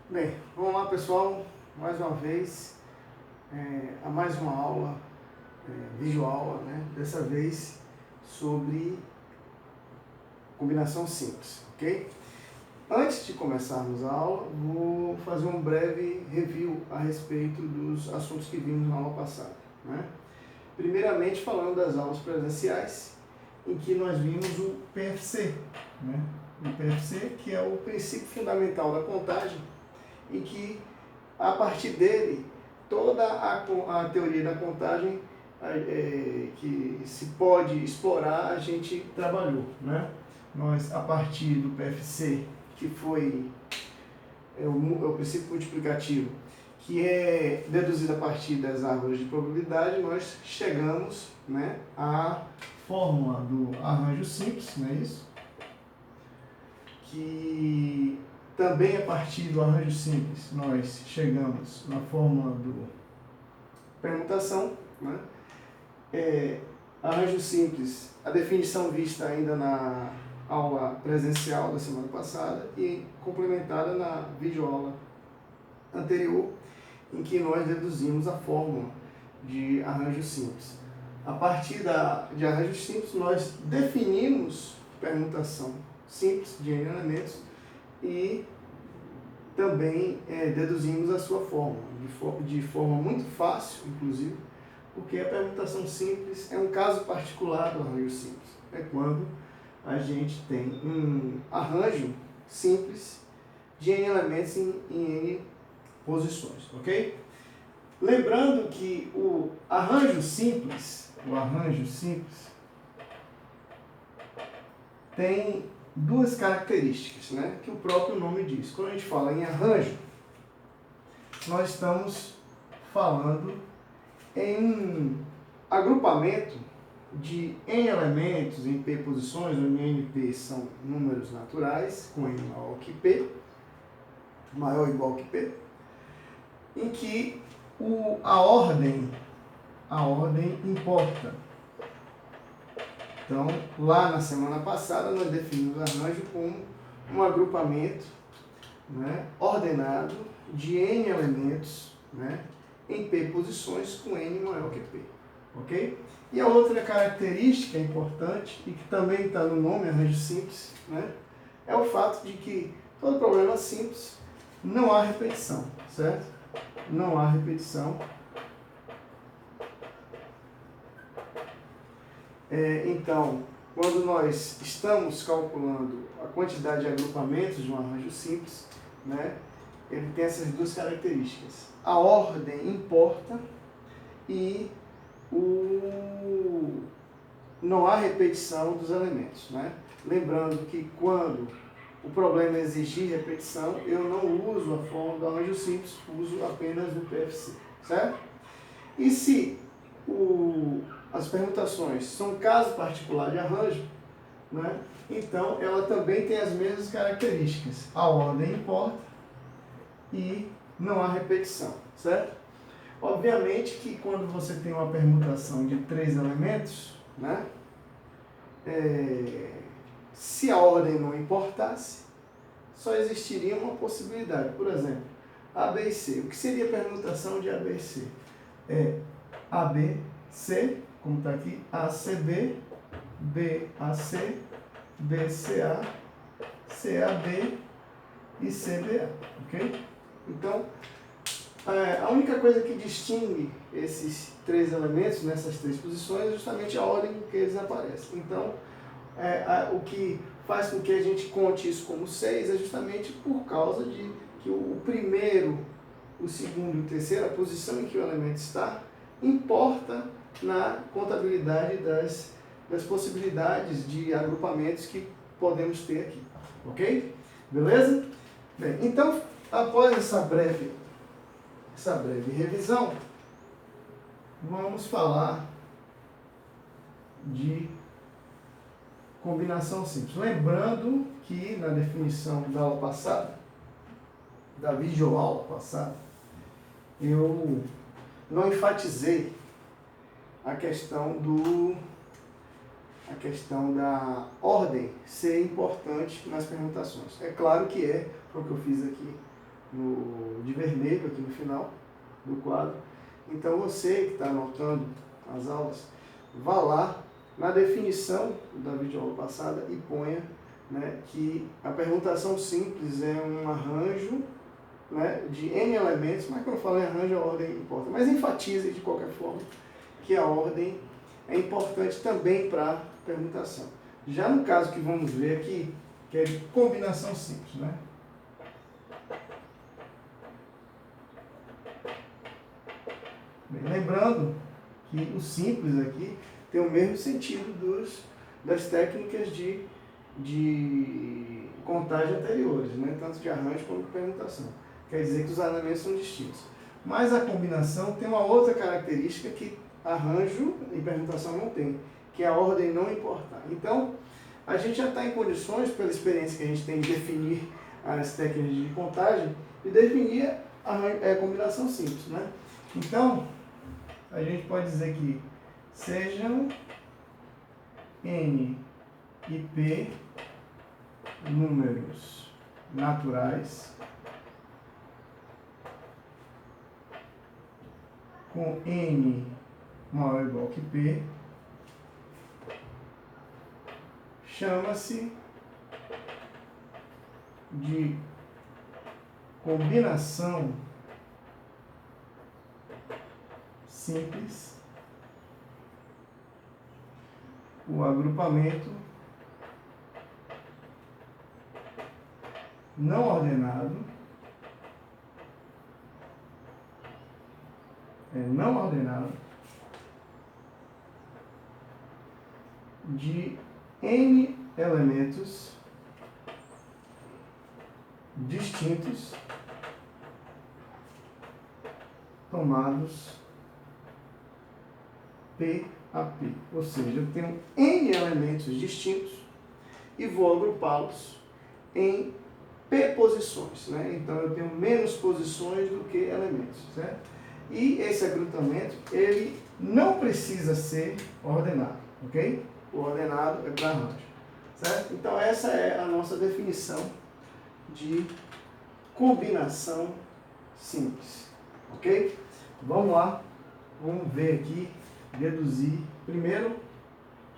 Bem, vamos lá pessoal, mais uma vez, a mais uma aula, videoaula, né? Dessa vez sobre combinação simples, ok? Antes de começarmos a aula, vou fazer um breve review a respeito dos assuntos que vimos na aula passada, né? Primeiramente falando das aulas presenciais, em que nós vimos o PFC, né? O PFC, que é o princípio fundamental da contagem, e que a partir dele toda a teoria da contagem que se pode explorar a gente trabalhou, né? Nós, a partir do PFC, que foi o princípio multiplicativo, que é deduzido a partir das árvores de probabilidade, nós chegamos, né, à fórmula do arranjo simples, não é isso? Que também a partir do arranjo simples nós chegamos na fórmula do permutação, né? Arranjo simples, a definição vista ainda na aula presencial da semana passada e complementada na videoaula anterior, em que nós deduzimos a fórmula de arranjo simples. A partir de arranjo simples, nós definimos permutação simples de N elementos e também deduzimos a sua fórmula, de forma muito fácil, inclusive, porque a permutação simples é um caso particular do arranjo simples. É quando a gente tem um arranjo simples de N elementos em N posições, ok? Lembrando que o arranjo simples tem duas características, né, que o próprio nome diz. Quando a gente fala em arranjo, nós estamos falando em agrupamento de N elementos em P posições, onde NP são números naturais, com N maior que P, maior ou igual que P, em que a ordem importa. Então, lá na semana passada, nós definimos o arranjo como um agrupamento, né, ordenado de N elementos, né, em P posições com N maior que P. Ok? E a outra característica importante, e que também está no nome arranjo simples, né, é o fato de que todo problema simples não há repetição, certo? Não há repetição. Então, quando nós estamos calculando a quantidade de agrupamentos de um arranjo simples, né, ele tem essas duas características. A ordem importa e não há repetição dos elementos, né? Lembrando que quando o problema exigir repetição, eu não uso a fórmula do arranjo simples, uso apenas o PFC, certo? E se as permutações são um caso particular de arranjo, né, então ela também tem as mesmas características. A ordem importa e não há repetição, certo? Obviamente que quando você tem uma permutação de 3 elementos, né, se a ordem não importasse, só existiria uma possibilidade. Por exemplo, A, B e C. O que seria a permutação de A, B e C? É A, B, C, como está aqui, A, C, B, B, A, C, B, C, A, C, A, B e C, B, A. Ok? Então, a única coisa que distingue esses 3 elementos nessas 3 posições é justamente a ordem em que eles aparecem. Então, o que faz com que a gente conte isso como 6 é justamente por causa de que o primeiro, o segundo e o terceiro, a posição em que o elemento está, importa na contabilidade das possibilidades de agrupamentos que podemos ter aqui. Ok? Beleza? Bem, então, após essa breve revisão, vamos falar de combinação simples. Lembrando que na definição da aula passada, da videoaula passada, eu não enfatizei a questão a questão da ordem ser importante nas permutações. É claro que foi o que eu fiz aqui de vermelho, aqui no final do quadro. Então você que está anotando as aulas, vá lá na definição da videoaula passada e ponha, né, que a permutação simples é um arranjo, né, de N elementos, mas quando eu falo em arranjo, a ordem importa. Mas enfatize de qualquer forma que a ordem é importante também para a permutação. Já no caso que vamos ver aqui, que é de combinação simples, né? Bem, lembrando que o simples aqui tem o mesmo sentido das técnicas de contagem anteriores, né? Tanto de arranjo como de permutação. Quer dizer que os elementos são distintos. Mas a combinação tem uma outra característica que arranjo e permutação não tem, que é a ordem não importar. Então, a gente já está em condições, pela experiência que a gente tem de definir as técnicas de contagem, de definir a combinação simples, né? Então, a gente pode dizer que sejam N e P números naturais com N maior ou igual que P, chama-se de combinação simples. O agrupamento não ordenado de N elementos distintos tomados P a P. Ou seja, eu tenho N elementos distintos e vou agrupá-los em P posições, né? Então eu tenho menos posições do que elementos, certo? E esse agrupamento, ele não precisa ser ordenado, ok? O ordenado é para arranjo, certo? Então essa é a nossa definição de combinação simples, ok? Vamos lá, vamos ver aqui, deduzir. Primeiro,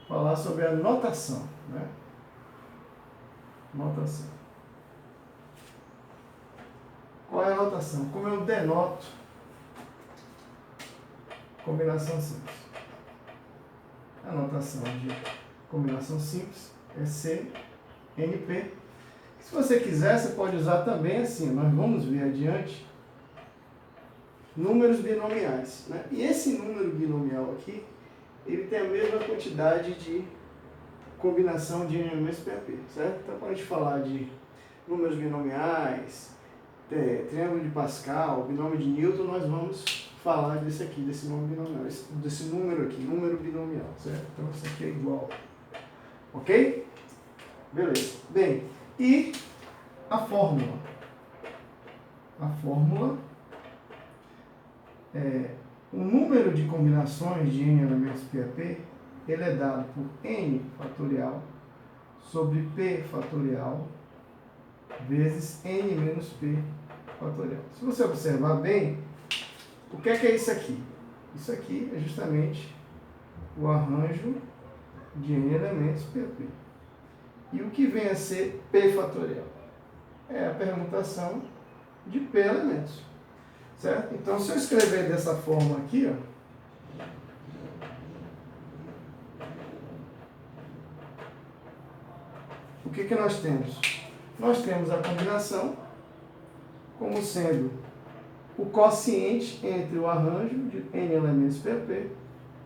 falar sobre a notação, né? Notação. Qual é a notação? Como eu denoto combinação simples? A notação de combinação simples é CNP. Se você quiser, você pode usar também assim, nós vamos ver adiante, números binomiais, né? E esse número binomial aqui, ele tem a mesma quantidade de combinação de N elementos PAP, certo? Então, quando a gente falar de números binomiais, triângulo de Pascal, binômio de Newton, nós vamos falar desse aqui, desse número binomial, desse número aqui, número binomial, certo? Então, isso aqui é igual. Ok? Beleza. Bem, e a fórmula? A fórmula é o número de combinações de N elementos PAP, ele é dado por N fatorial sobre P fatorial vezes N menos P fatorial. Se você observar bem, o que é isso aqui? Isso aqui é justamente o arranjo de N elementos PAP. E o que vem a ser P fatorial? É a permutação de P elementos. Certo? Então, se eu escrever dessa forma aqui, ó, o que nós temos? Nós temos a combinação como sendo o quociente entre o arranjo de N elementos PAP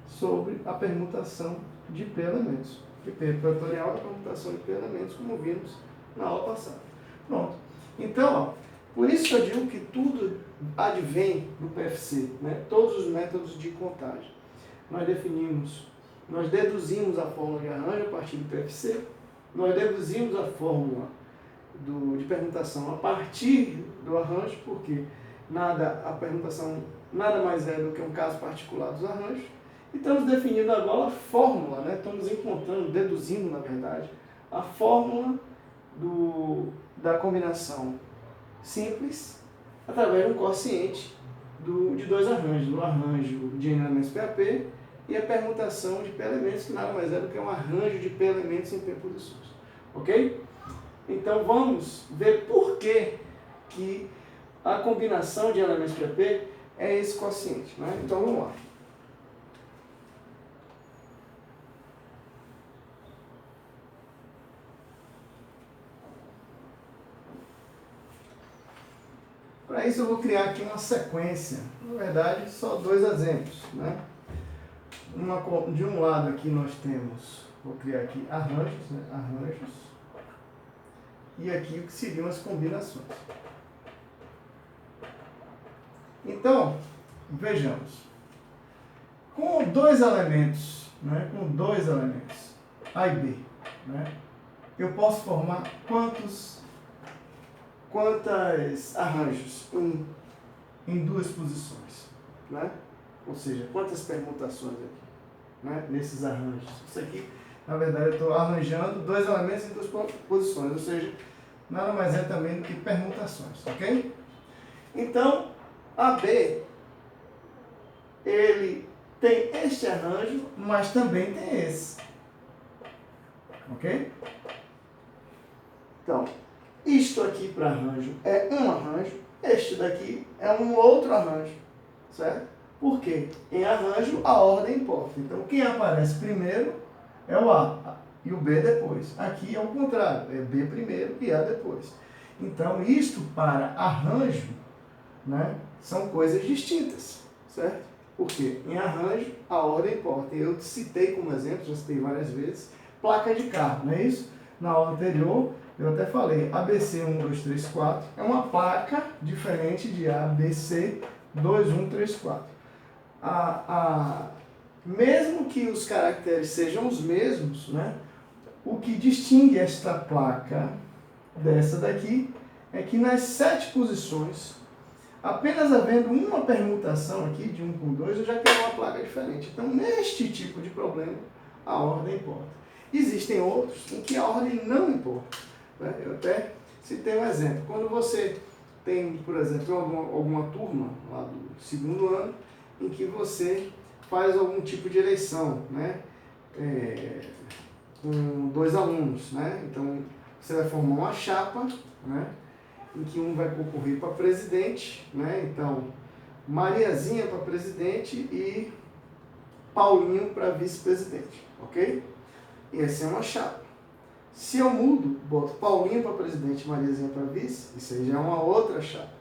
sobre a permutação de P elementos. Que P fatorial é a permutação de P elementos, como vimos na aula passada. Pronto. Então, ó, por isso que eu digo que tudo advém do PFC, né? Todos os métodos de contagem. Nós deduzimos a fórmula de arranjo a partir do PFC, nós deduzimos a fórmula de permutação a partir do arranjo, porque a permutação nada mais é do que um caso particular dos arranjos, E estamos definindo agora a fórmula, né? Estamos encontrando, deduzindo, na verdade, a fórmula da combinação simples através de um quociente de dois arranjos, do arranjo de N elementos PAP e a permutação de P elementos, que nada mais é do que um arranjo de P elementos em P posições. Ok? Então vamos ver por que a combinação de elementos PAP é esse quociente, né? Então vamos lá. Para isso eu vou criar aqui uma sequência, na verdade só dois exemplos, né? De um lado aqui nós temos, vou criar aqui arranjos, né? Arranjos, e aqui o que seriam as combinações. Então, vejamos, com dois elementos, né? Com dois elementos, A e B, né? Eu posso formar quantos arranjos em duas posições, né? Ou seja, quantas permutações aqui, né? Nesses arranjos. Isso aqui, na verdade, eu estou arranjando dois elementos em duas posições, ou seja, nada mais é também do que permutações, ok? Então, AB, ele tem este arranjo, mas também tem esse, ok? Então, isto aqui para arranjo é um arranjo, este daqui é um outro arranjo, certo? Por quê? Em arranjo a ordem importa. Então quem aparece primeiro é o A e o B depois. Aqui é o contrário, é B primeiro e A depois. Então isto para arranjo, né, são coisas distintas, certo? Porque em arranjo a ordem importa. Eu citei como exemplo, já citei várias vezes, placa de carro, não é isso? Na aula anterior eu até falei, ABC 1, 2, 3, 4 é uma placa diferente de ABC 2, 1, 3, 4. Mesmo que os caracteres sejam os mesmos, né, o que distingue esta placa dessa daqui é que nas 7 posições, apenas havendo uma permutação aqui de 1 com 2, eu já tenho uma placa diferente. Então, neste tipo de problema, a ordem importa. Existem outros em que a ordem não importa, né? Eu até citei um exemplo. Quando você tem, por exemplo, alguma turma lá do segundo ano, em que você faz algum tipo de eleição, né? Com 2 alunos, né? Então, você vai formar uma chapa, né? Em que um vai concorrer para presidente, né? Então, Mariazinha para presidente e Paulinho para vice-presidente, ok? E essa é uma chapa. Se eu mudo, boto Paulinho para presidente e Mariazinha para vice, isso aí já é uma outra chapa,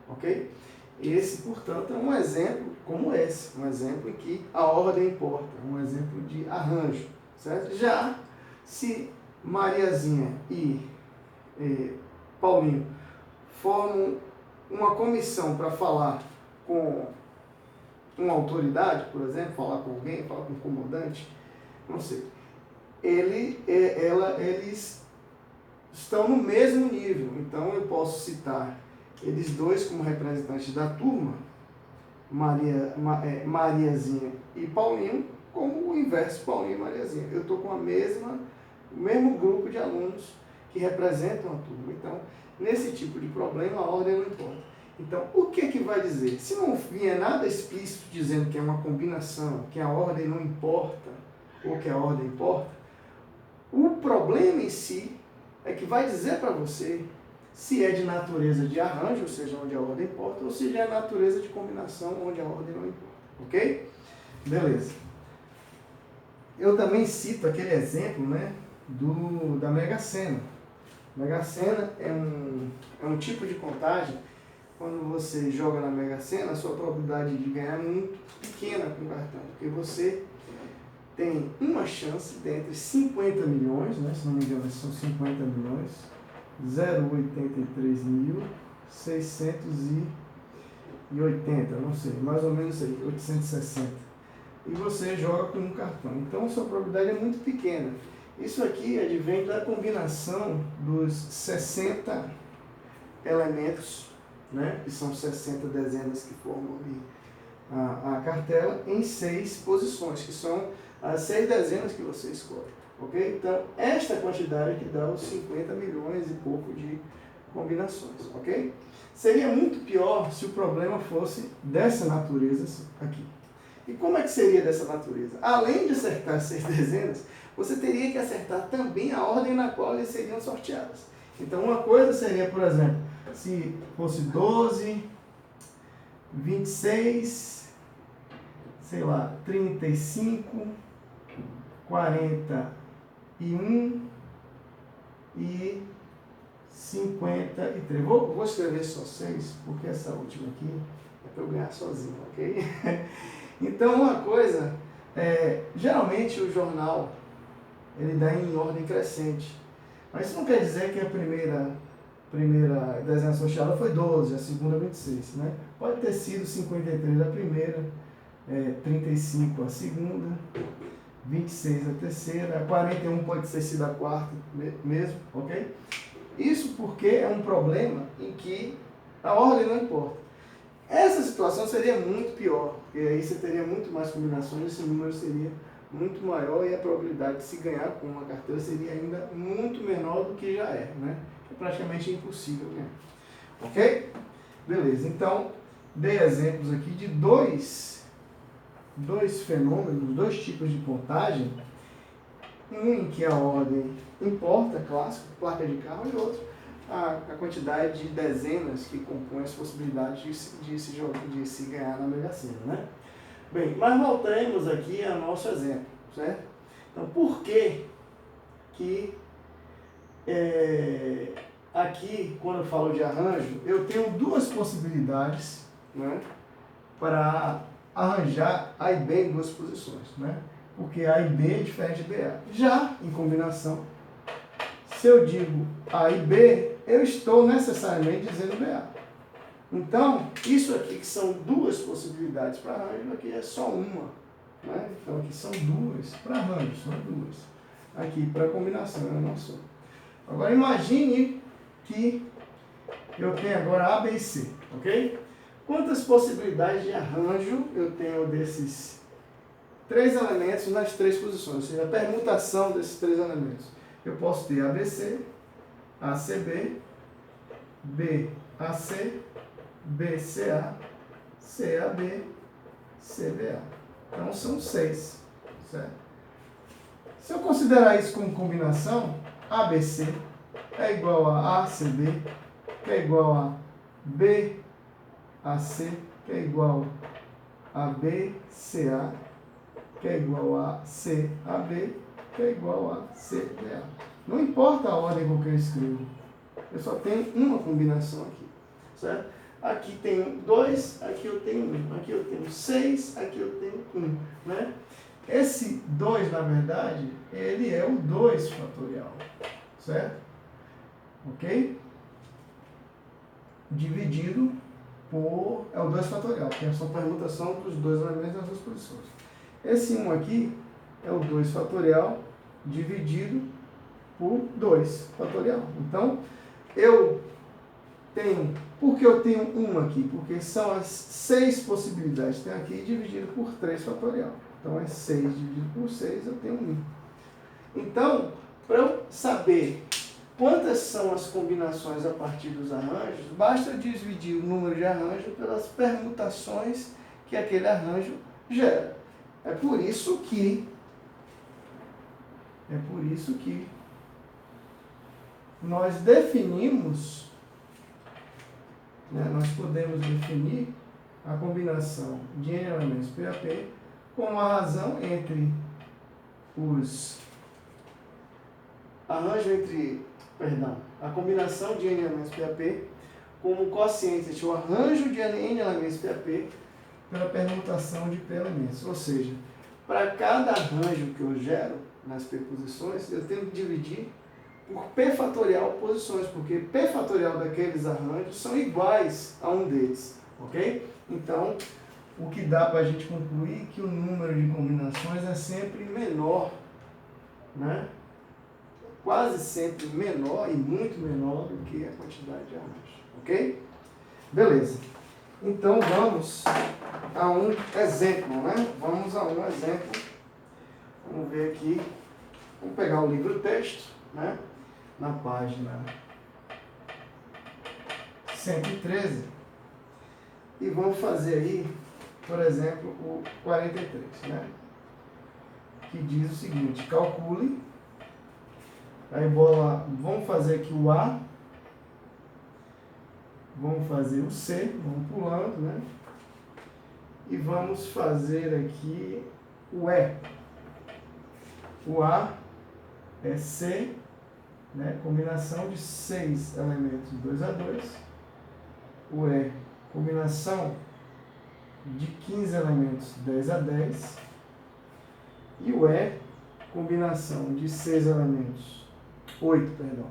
ok? Esse, portanto, é um exemplo como esse, um exemplo em que a ordem importa, um exemplo de arranjo, certo? Já se Mariazinha e Paulinho formam uma comissão para falar com uma autoridade, por exemplo, falar com alguém, falar com um comandante, não sei. Eles estão no mesmo nível, então eu posso citar eles dois como representantes da turma, Mariazinha e Paulinho, como o inverso, Paulinho e Mariazinha. Eu estou com o mesmo grupo de alunos que representam a turma. Então, nesse tipo de problema, a ordem não importa. Então, o que vai dizer? Se não vier nada explícito dizendo que é uma combinação, que a ordem não importa, ou que a ordem importa, o problema em si é que vai dizer para você se é de natureza de arranjo, ou seja, onde a ordem importa, ou se é de natureza de combinação, onde a ordem não importa. Ok? Beleza. Eu também cito aquele exemplo, né, da Mega Sena. Mega Sena é um tipo de contagem. Quando você joga na Mega Sena, a sua probabilidade de ganhar é muito pequena com o cartão, porque você tem uma chance dentre 50 milhões, né, se não me engano são 50 milhões, 0,83.680, não sei, mais ou menos aí, 860. E você joga com um cartão. Então a sua probabilidade é muito pequena. Isso aqui advém da combinação dos 60 elementos, né, que são 60 dezenas que formam ali a cartela em 6 posições, que são as 6 dezenas que você escolhe, ok? Então, esta quantidade que dá os 50 milhões e pouco de combinações, ok? Seria muito pior se o problema fosse dessa natureza aqui. E como é que seria dessa natureza? Além de acertar as 6 dezenas, você teria que acertar também a ordem na qual eles seriam sorteadas. Então, uma coisa seria, por exemplo, se fosse 12, 26, sei lá, 35, 41 e 53. Vou escrever só 6, porque essa última aqui é para eu ganhar sozinho, ok? Então, uma coisa, geralmente o jornal, ele dá em ordem crescente. Mas isso não quer dizer que a primeira dezena sorteada foi 12, a segunda 26, né? Pode ter sido 53 a primeira, 35 a segunda, 26 a terceira, 41 pode ter sido a quarta mesmo, ok? Isso porque é um problema em que a ordem não importa. Essa situação seria muito pior, porque aí você teria muito mais combinações, esse número seria muito maior e a probabilidade de se ganhar com uma carteira seria ainda muito menor do que já é, né? É praticamente impossível ganhar. Ok? Beleza, então dei exemplos aqui de dois fenômenos, 2 tipos de contagem, um em que a ordem importa, clássico, placa de carro, e outro a quantidade de dezenas que compõem as possibilidades de se ganhar na Mega Sena, né? Bem, mas voltemos aqui ao nosso exemplo, certo? Então, por que aqui, quando eu falo de arranjo, eu tenho 2 possibilidades, né, para arranjar A e B em 2 posições, né? Porque A e B é diferente de BA. Já em combinação, se eu digo A e B, eu estou necessariamente dizendo BA. Então, isso aqui que são 2 possibilidades para arranjo, aqui é só uma, né? Então, aqui são 2 para arranjo, são 2. Aqui para combinação, é uma só. Agora, imagine que eu tenho agora A, B e C, ok? Quantas possibilidades de arranjo eu tenho desses 3 elementos nas 3 posições? Ou seja, a permutação desses 3 elementos. Eu posso ter ABC, ACB, BAC, BCA, CAB, CBA. Então são 6, certo? Se eu considerar isso como combinação, ABC é igual a ACB, que é igual a BAC, que é igual a BCA, que é igual a CAB, que é igual a CBA. Não importa a ordem com que eu escrevo, eu só tenho uma combinação aqui, certo? Aqui tenho 2, aqui eu tenho 1, aqui eu tenho 6, aqui eu tenho 1, né? Esse 2, na verdade, ele é o 2 fatorial, certo? Ok? Dividido por... é o 2 fatorial, que é a sua permutação dos 2 elementos das 2 posições. Esse 1 aqui é o 2 fatorial dividido por 2 fatorial. Então, eu tenho... Por que eu tenho 1 aqui? Porque são as 6 possibilidades. Tenho aqui dividido por 3 fatorial. Então, é 6 dividido por 6, eu tenho 1. Então, para eu saber quantas são as combinações a partir dos arranjos, basta dividir o número de arranjos pelas permutações que aquele arranjo gera. É por isso que nós definimos, né, nós podemos definir a combinação de N elementos PAP como a razão entre a combinação de N elementos PAP como quociente entre o arranjo de N elementos PAP pela permutação de P elementos. Ou seja, para cada arranjo que eu gero nas P posições, eu tenho que dividir por P fatorial posições, porque P fatorial daqueles arranjos são iguais a um deles, ok? Então, o que dá para a gente concluir que o número de combinações é sempre menor, né? Quase sempre menor e muito menor do que a quantidade de arranjos, ok? Beleza. Então vamos a um exemplo, né? Vamos a um exemplo. Vamos ver aqui. Vamos pegar o livro texto, né? Na página 113. E vamos fazer aí, por exemplo, o 43, né? Que diz o seguinte: calcule. Aí vamos fazer aqui o A. Vamos fazer o C, vamos pulando, né? E vamos fazer aqui o E. O A é C, né? Combinação de 6 elementos 2 a 2. O E, combinação de 15 elementos 10 a 10. E o E, combinação de 6 elementos, 8, perdão.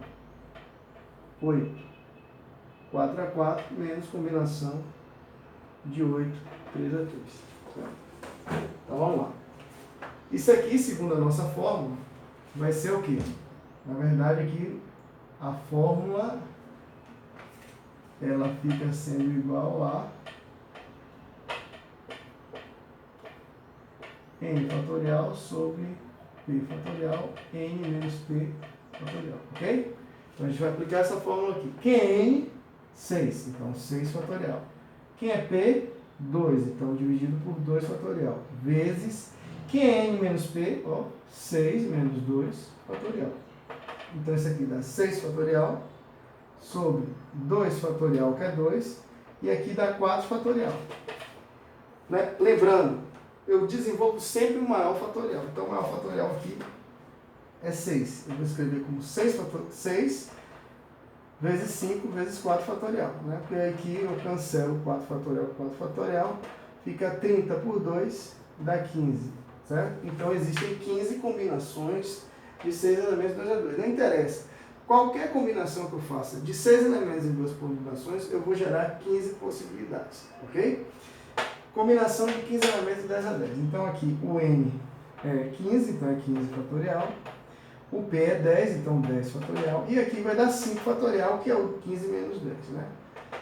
8. 4 a 4, menos combinação de 8, 3 a 3. Então vamos lá. Isso aqui, segundo a nossa fórmula, vai ser o quê? Na verdade aqui a fórmula ela fica sendo igual a n fatorial sobre p fatorial, n menos p fatorial, ok? Então a gente vai aplicar essa fórmula aqui. Quem é n? 6, então 6 fatorial. Quem é P? 2, então dividido por 2 fatorial. Vezes, quem é N menos P? Ó, 6 menos 2 fatorial. Então isso aqui dá 6 fatorial sobre 2 fatorial, que é 2, e aqui dá 4 fatorial. Né? Lembrando, eu desenvolvo sempre o maior fatorial. Então o maior fatorial aqui é 6. Eu vou escrever como 6 vezes 5 vezes 4 fatorial, né? Porque aqui eu cancelo 4 fatorial com 4 fatorial, fica 30 por 2, dá 15, certo? Então existem 15 combinações de 6 elementos 2 a 2. Não interessa. Qualquer combinação que eu faça de 6 elementos em 2 combinações, eu vou gerar 15 possibilidades, ok? Combinação de 15 elementos de 10 a 10. Então aqui o N é 15, então é 15 fatorial. O P é 10, então 10 fatorial. E aqui vai dar 5 fatorial, que é o 15 menos 10, né?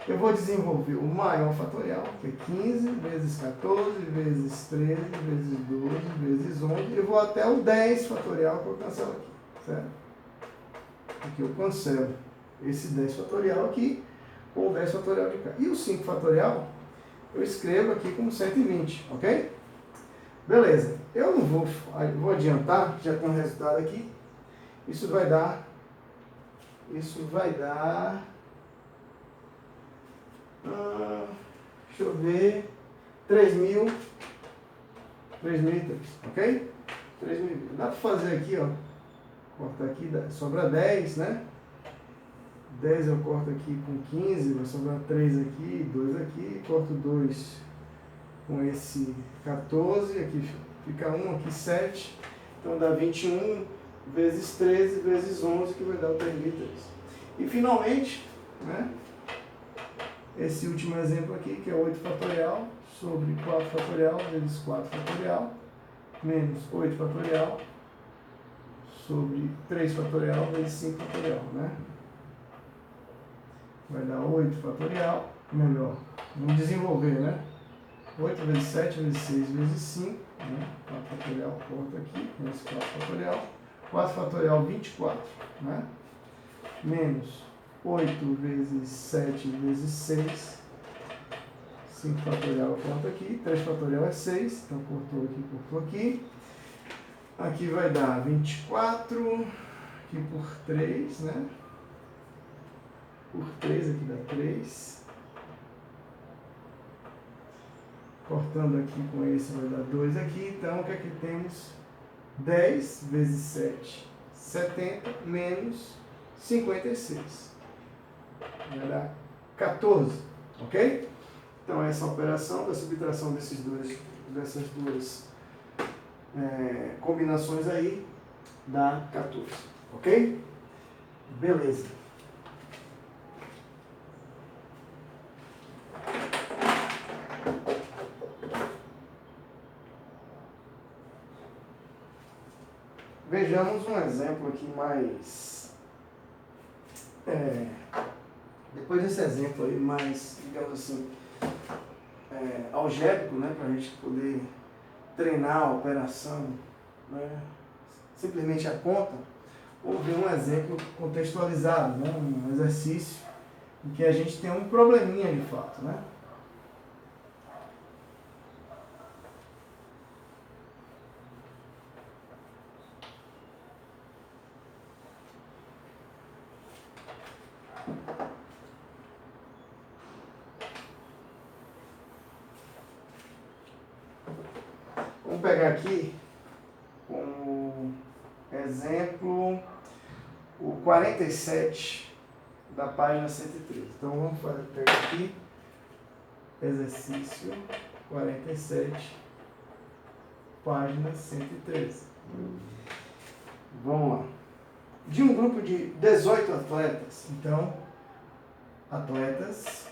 Eu vou desenvolver o maior fatorial, que é 15 vezes 14, vezes 13, vezes 12, vezes 11. Eu vou até o 10 fatorial, que eu cancelo aqui, certo? Aqui eu cancelo esse 10 fatorial aqui, com o 10 fatorial de cá. E o 5 fatorial, eu escrevo aqui como 120, ok? Beleza. Eu não vou adiantar, já tem um resultado aqui. Isso vai dar, deixa eu ver, 3.003, ok? 3.000. Dá para fazer aqui, ó, cortar aqui, sobra 10, né? 10 eu corto aqui com 15, vai sobrar 3 aqui, 2 aqui, corto 2 com esse 14, aqui fica 1, aqui 7, então dá 21 vezes 13 vezes 11, que vai dar o 3.003. E finalmente, né, esse último exemplo aqui, que é 8 fatorial sobre 4 fatorial vezes 4 fatorial, menos 8 fatorial sobre 3 fatorial vezes 5 fatorial, né? Vai dar 8 fatorial, melhor, vamos desenvolver, né? 8 vezes 7 vezes 6 vezes 5, né? 4 fatorial, corta aqui, menos 4 fatorial. 4 fatorial, 24, né? Menos 8 vezes 7 vezes 6. 5 fatorial, corta aqui. 3 fatorial é 6, então cortou aqui. Aqui vai dar 24, aqui por 3, né? Por 3, aqui dá 3. Cortando aqui com esse vai dar 2 aqui. Então, o que é que temos? 10 vezes 7, 70, menos 56. Vai dar 14, ok? Então, essa operação da subtração dessas duas combinações aí dá 14, ok? Beleza. Vejamos um exemplo aqui mais... depois desse exemplo aí mais, digamos assim, algébrico, né, para a gente poder treinar a operação, né, simplesmente a conta, ou ver um exemplo contextualizado, né, um exercício em que a gente tem um probleminha de fato, né? Vamos pegar aqui como exemplo o 47 da página 113. Então vamos pegar aqui exercício 47, página 113. Vamos lá. De um grupo de 18 atletas, então, atletas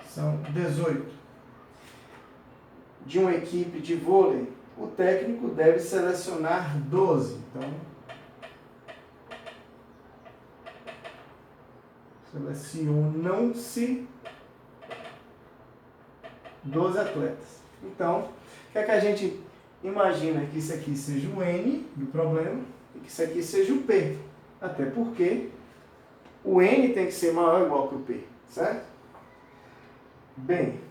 são 18. De uma equipe de vôlei, o técnico deve selecionar 12. Então, selecionam-se 12 atletas. Então, o que é que a gente imagina? Que isso aqui seja o N do problema e que isso aqui seja o P. Até porque o N tem que ser maior ou igual que o P, certo? Bem,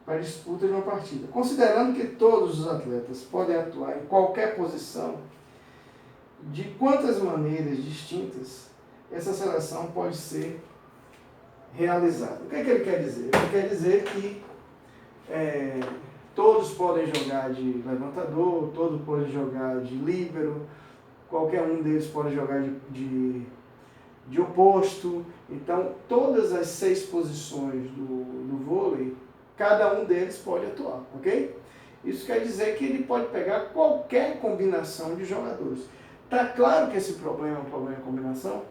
para a disputa de uma partida. Considerando que todos os atletas podem atuar em qualquer posição, de quantas maneiras distintas essa seleção pode ser realizada? O que é que ele quer dizer? Ele quer dizer que todos podem jogar de levantador, todos podem jogar de líbero, qualquer um deles pode jogar de oposto. Então, todas as 6 posições do vôlei, cada um deles pode atuar, ok? Isso quer dizer que ele pode pegar qualquer combinação de jogadores. Tá claro que esse problema é um problema de combinação?